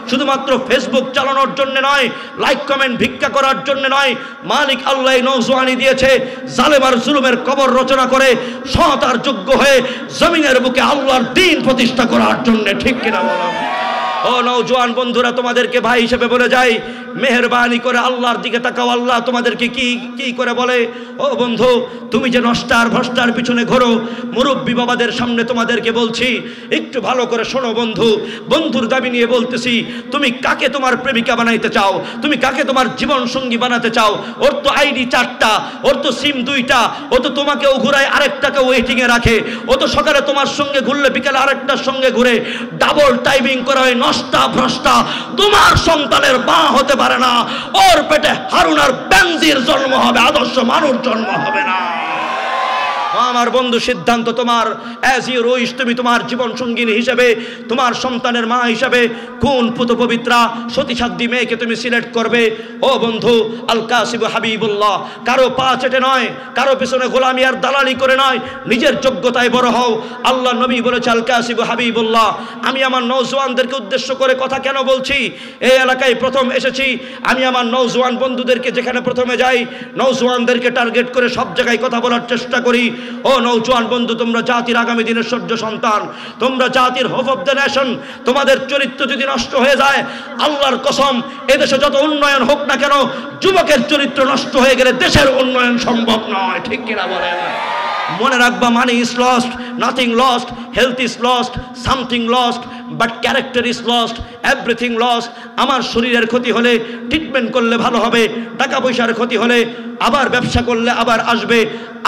শুধুমাত্র ফেসবুক চালানোর জন্য নয়, লাইক কমেন্ট ভিক্ষা করার জন্য নয়। মালিক আল্লাহ নওজোয়ানি দিয়েছে জালেম আর জুলুমের কবর রচনা করে সৎ আর যোগ্য হয়ে জমিনের বুকে আল্লাহর দ্বীন প্রতিষ্ঠা করার জন্য। ঠিক কিনা বলো? ও নওজোয়ান বন্ধুরা, তোমাদেরকে ভাই হিসেবে বলে যাই, মেহেরবানি করে আল্লাহর দিকে তাকাও। আল্লাহ তোমাদেরকে কি করে বলে, ও বন্ধু তুমি যে নষ্টার ভ্রষ্টার পিছনে ঘোরো, মুরব্বী বাবাদের সামনে তোমাদেরকে বলছি একটু ভালো করে শোনো বন্ধু। বন্ধুর দাবি নিয়ে বলতেছি, তুমি কাকে তোমার প্রেমিকা বানাইতে চাও, তুমি কাকে তোমার জীবন সঙ্গী বানাতে চাও? ওর তো আইডি 4টা, ওর তো সিম 2টা, ও তো তোমাকেও ঘুরায় আরেকটাকে ওয়েটিং এ রাখে, ও তো সকালে তোমার সঙ্গে ঘুরলে বিকালে আরেকটার সঙ্গে ঘুরে, ডাবল টাইমিং করা হয়। নষ্টা ভ্রষ্টা তোমার সন্তানের মা হতে পারে না, ওর পেটে হারুন আর বেনজির জন্ম হবে, আদর্শ মানুষ জন্ম হবে না। আমার বন্ধু সিদ্ধান্ত তোমার, অ্যাজ ইউ উইশ। তুমি তোমার জীবন সঙ্গিনী হিসেবে, তোমার সন্তানের মা হিসেবে কোন পুত পবিত্রা সতীসাধ্যী মেয়েকে তুমি সিলেক্ট করবে? ও বন্ধু, আল কাসিব হাবিবুল্লাহ, কারো পা চেটে নয়, কারো পিছনে গোলামি আর দালালি করে নয়, নিজের যোগ্যতায় বড় হও। আল্লাহ নবী বলেছে আল কাসিব হাবিবুল্লাহ। আমি আমার নওজোয়ানদেরকে উদ্দেশ্য করে কথা কেন বলছি? এই এলাকায় প্রথম এসেছি, আমি আমার নওজোয়ান বন্ধুদেরকে যেখানে প্রথমে যাই, নওজোয়ানদেরকে টার্গেট করে সব জায়গায় কথা বলার চেষ্টা করি। ও নওজোয়ান বন্ধু, তোমরা জাতির আগামী দিনের সূর্য সন্তান, তোমরা জাতির হোপ অফ দ্য নেশন। তোমাদের চরিত্র যদি নষ্ট হয়ে যায়, আল্লাহর কসম এদেশে যত উন্নয়ন হোক না কেন, যুবকের চরিত্র নষ্ট হয়ে গেলে দেশের উন্নয়ন সম্ভব নয়। ঠিক কিনা বলেন? মনে রাখবা, money is lost, nothing lost, health is lost, something lost, but character is lost, everything lost. আমার শরীরের ক্ষতি হলে ট্রিটমেন্ট করলে ভালো হবে, টাকা পয়সার ক্ষতি হলে আবার ব্যবসা করলে আবার আসবে।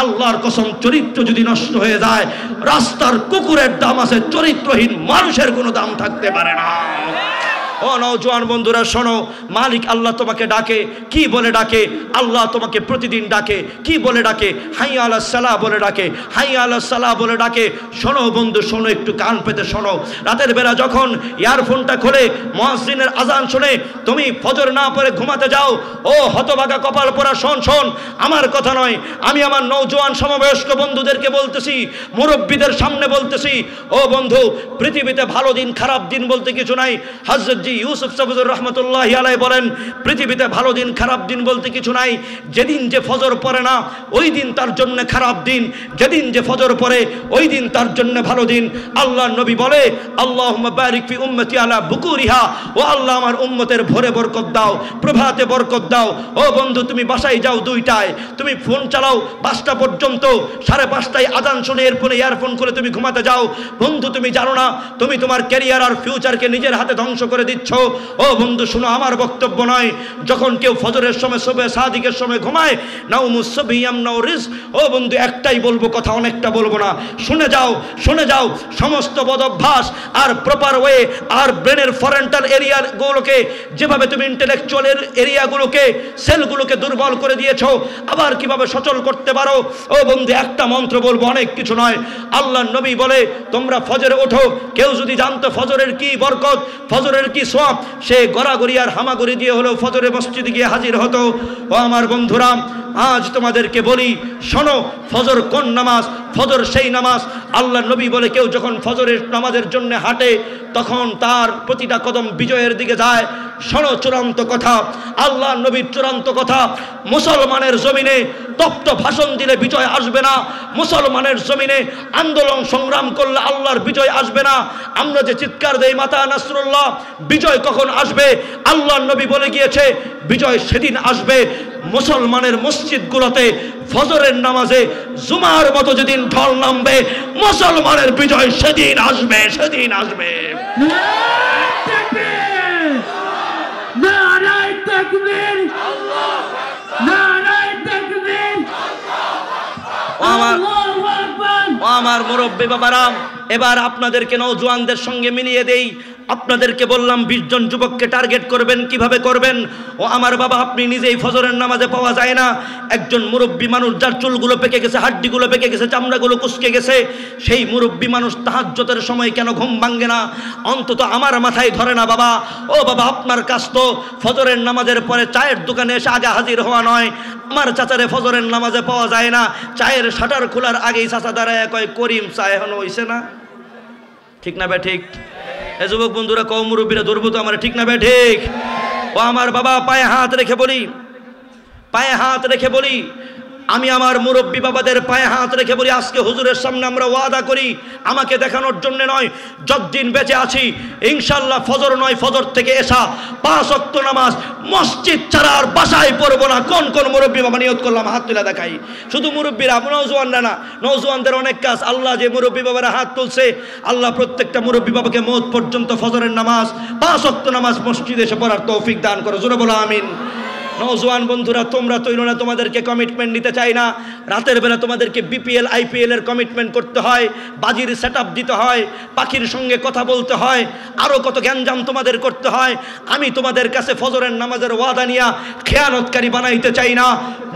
আল্লাহর কসম, চরিত্র যদি নষ্ট হয়ে যায়, রাস্তার কুকুরের দাম আছে, চরিত্রহীন মানুষের কোনো দাম থাকতে পারে না। ও নওজোয়ান বন্ধুরা শোনো, মালিক আল্লাহ তোমাকে ডাকে। কি বলে ডাকে? আল্লাহ তোমাকে প্রতিদিন ডাকে। কি বলে ডাকে? হাইয়া আলাস সালাহ বলে ডাকে, হাইয়া আলাস সালাহ বলে ডাকে। শোনো বন্ধু, শোনো, একটু কান পেতে শোনো। রাতের বেলা যখন ইয়ারফোনটা খুলে মুয়াজ্জিনের আজান শুনে তুমি ফজর না পড়ে ঘুমাতে যাও, ও হতভাগা কপাল পোড়া, শোন শোন, আমার কথা নয়, আমি আমার নওজোয়ান সমবয়স্ক বন্ধুদেরকে বলতেছি, মুরব্বীদের সামনে বলতেছি, ও বন্ধু, পৃথিবীতে ভালো দিন খারাপ দিন বলতে কিছু নাই। হযরত ইউসুফ সাবুজুর রহমতুল্লাহি আলাইহি বলেন, পৃথিবীতে ভালো দিন খারাপ দিন বলতে কিছু নাই। যেদিন যে ফজর পড়ে না, ওই দিন তার জন্য খারাপ দিন, যেদিন যে ফজর পড়ে ওই দিন তার জন্য ভালো দিন। আল্লাহর নবী বলে, আল্লাহুম্মা বারিক ফি উম্মতি আলা বুকুরিহা, ও আল্লাহ আমার উম্মতের ভোরে বরকত দাও, প্রভাতে বরকত দাও। ও বন্ধু, তুমি বাসায় যাও 2টায়, তুমি ফোন চালাও 5টা পর্যন্ত, 5:30টায় আজান শুনে এরপরে ইয়ারফোন করে তুমি ঘুমাতে যাও। বন্ধু, তুমি জানো না তুমি তোমার ক্যারিয়ার আর ফিউচারকে নিজের হাতে ধ্বংস করে দিচ্ছ। ও বন্ধু শোনো, আমার বক্তব্য নয়, যখন কেউ ফজরের সময় সুবহে সাদিকের সময় ঘুমায়, নাউমুস সাবিয়াম নাউরিজ, ও বন্ধু একটাই বলবো কথা, অনেকটা বলবো না, শুনে যাও, শুনে যাও। সমস্ত বদভ্যাস আর প্রপার ওয়ে আর ব্রেনের ফরেন্টাল এরিয়াগুলোকে, যেভাবে তুমি ইন্টেলেকচুয়াল এরিয়াগুলোকে, সেলগুলোকে দুর্বল করে দিয়েছো, আবার কিভাবে সচল করতে পারো। ও বন্ধু একটা মন্ত্র বলবো, অনেক কিছু নয়। আল্লাহর নবী বলে, তোমরা ফজরে ওঠো। কেউ যদি জানতো ফজরের কি বরকত, ফজরের কি সওয়াব, সে গড়াগড়ি আর হামাগুড়ি দিয়ে হলেও ফজরে মসজিদে গিয়ে হাজির হতো। ও আমার বন্ধুরা, আজ তোমাদেরকে বলি, শোনো, ফজর কোন নামাজ? ফজর সেই নামাজ, আল্লাহর নবী বলে, কেউ যখন ফজরের নামাজের জন্য হাঁটে, তখন তার প্রতিটা কদম বিজয়ের দিকে যায়। শোনো চূড়ান্ত কথা, আল্লাহর নবীর চূড়ান্ত কথা, মুসলমানের জমিনে তপ্ত ভাষণ দিলে বিজয় আসবে না, মুসলমানের জমিনে আন্দোলন সংগ্রাম করলে আল্লাহর বিজয় আসবে না। আমরা যে চিৎকার দেই মাতা নাসরুল্লাহ, বিজয় কখন আসবে? আল্লাহর নবী বলে গিয়েছে, বিজয় সেদিন আসবে মুসলমানের মসজিদগুলোতে ফজরের নামাজে জুমার মতো যেদিন ঢল নামবে, মুসলমানের বিজয় সেদিন আসবে, সেদিন আসবে। আমার মুরব্বী বাবারা, এবার আপনাদেরকে নওজোয়ানদের সঙ্গে মিলিয়ে দেই। আপনাদেরকে বললাম 20 জন যুবককে টার্গেট করবেন, কিভাবে করবেন? ও আমার বাবা, আপনি নিজেই ফজরের নামাজে পাওয়া যায় না। একজন মুরব্বী মানুষ যার চুলগুলো পেকে গেছে, হাড্ডিগুলো পেকে গেছে, চামড়াগুলো কুঁচকে গেছে, সেই মুরব্বী মানুষ তাহাজ্জুদের সময় কেন ঘুম ভাঙ্গে না? অন্তত আমার মাথায় ধরে না বাবা। ও বাবা, আপনার কাজ তো ফজরের নামাজের পরে চায়ের দোকানে এসে আগে হাজির হওয়া নয়। আমার চাচারে ফজরের নামাজে পাওয়া যায় না, চায়ের শাটার খোলার আগেই চাচা দাঁড়ায় কয়, করিম চা এখনো হইছে না? ঠিক না বে ঠিক? এ যুবক বন্ধুরা, কও মুরব্বীরা ধরবো তো আমার, ঠিক না বে ঠিক? ও আমার বাবা, পায়ে হাত রেখে বলি, পায়ে হাত রেখে বলি, আমি আমার মুরব্বী বাবাদের পায়ে হাত রেখে বলি, আজকে হুজুরের সামনে আমরা ওয়াদা করি, আমাকে দেখানোর জন্য নয়, যতদিন বেঁচে আছি ইনশাআল্লাহ ফজর নয়, ফজর থেকে এশা 5 ওয়াক্ত নামাজ মসজিদ ছাড়া আর বাসায় পড়বো না। কোন কোন মুরব্বী বাবা নিয়ত করলাম? হাত তুলে দেখাই। শুধু মুরব্বীরা, নওজোয়ানরা না, নওজোয়ানদের অনেক কাজ। আল্লাহ যে মুরব্বী বাবারা হাত তুলছে, আল্লাহ প্রত্যেকটা মুরব্বী বাবাকে মওত পর্যন্ত ফজরের নামাজ 5 ওয়াক্ত নামাজ মসজিদে এসে পড়ার তৌফিক দান করো। জোরে বলো আমিন। নওজোয়ান বন্ধুরা, তোমরা তৈরি না, তোমাদেরকে কমিটমেন্ট নিতে চাই না। রাতের বেলা তোমাদেরকে বিপিএল আইপিএল এর কমিটমেন্ট করতে হয়, বাজির সেটআপ দিতে হয়, পাখির সঙ্গে কথা বলতে হয়, আরও কত জ্ঞানজাম তোমাদের করতে হয়। আমি তোমাদের কাছে ফজরের নামাজের ওয়াদা নিয়া খেয়ানতকারী বানাইতে চাই না।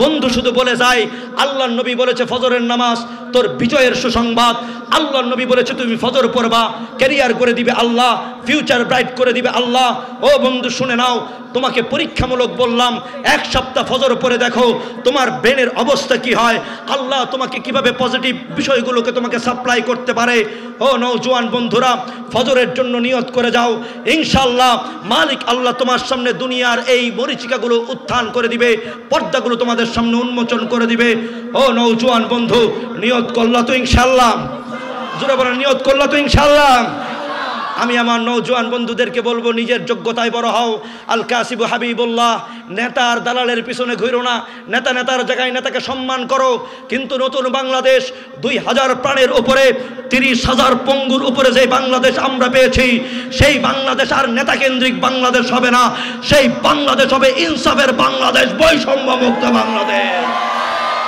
বন্ধু শুধু বলে যায়, আল্লাহর নবী বলেছে ফজরের নামাজ তোর বিজয়ের সুসংবাদ। আল্লাহর নবী বলেছে তুমি ফজর পড়বা, ক্যারিয়ার করে দিবে আল্লাহ, ফিউচার ব্রাইট করে দিবে আল্লাহ। ও বন্ধু শুনে নাও, তোমাকে পরীক্ষামূলক বললাম, 1 সপ্তাহ ফজর পরে দেখো তোমার ব্রেনের অবস্থা কি হয়, আল্লাহ তোমাকে কিভাবে পজিটিভ বিষয়গুলোকে তোমাকে সাপ্লাই করতে পারে। ও নওজোয়ান বন্ধুরা, ফজরের জন্য নিয়ত করে যাও, ইনশাআল্লাহ মালিক আল্লাহ তোমার সামনে দুনিয়ার এই মরিচিকাগুলো উত্থান করে দিবে, পর্দাগুলো তোমাদের সামনে উন্মোচন করে দিবে। ও নওজোয়ান বন্ধু, নিয়ত করলা তো ইনশাআল্লাহ? জোরে বলেন, নিয়ত করলা তো ইনশাআল্লাহ? আমি আমার নওজোয়ান বন্ধুদেরকে বলবো, নিজের যোগ্যতায় বড় হও। আল কাসিবু হাবিবুল্লাহ, নেতার দালালের পিছনে ঘুরো না, নেতার জায়গায় নেতাকে সম্মান করো। কিন্তু নতুন বাংলাদেশ 2000 প্রাণের উপরে 30,000 পঙ্গুর উপরে যে বাংলাদেশ আমরা পেয়েছি, সেই বাংলাদেশ আর নেতাকেন্দ্রিক বাংলাদেশ হবে না, সেই বাংলাদেশ হবে ইনসাফের বাংলাদেশ, বৈষম্য মুক্ত বাংলাদেশ।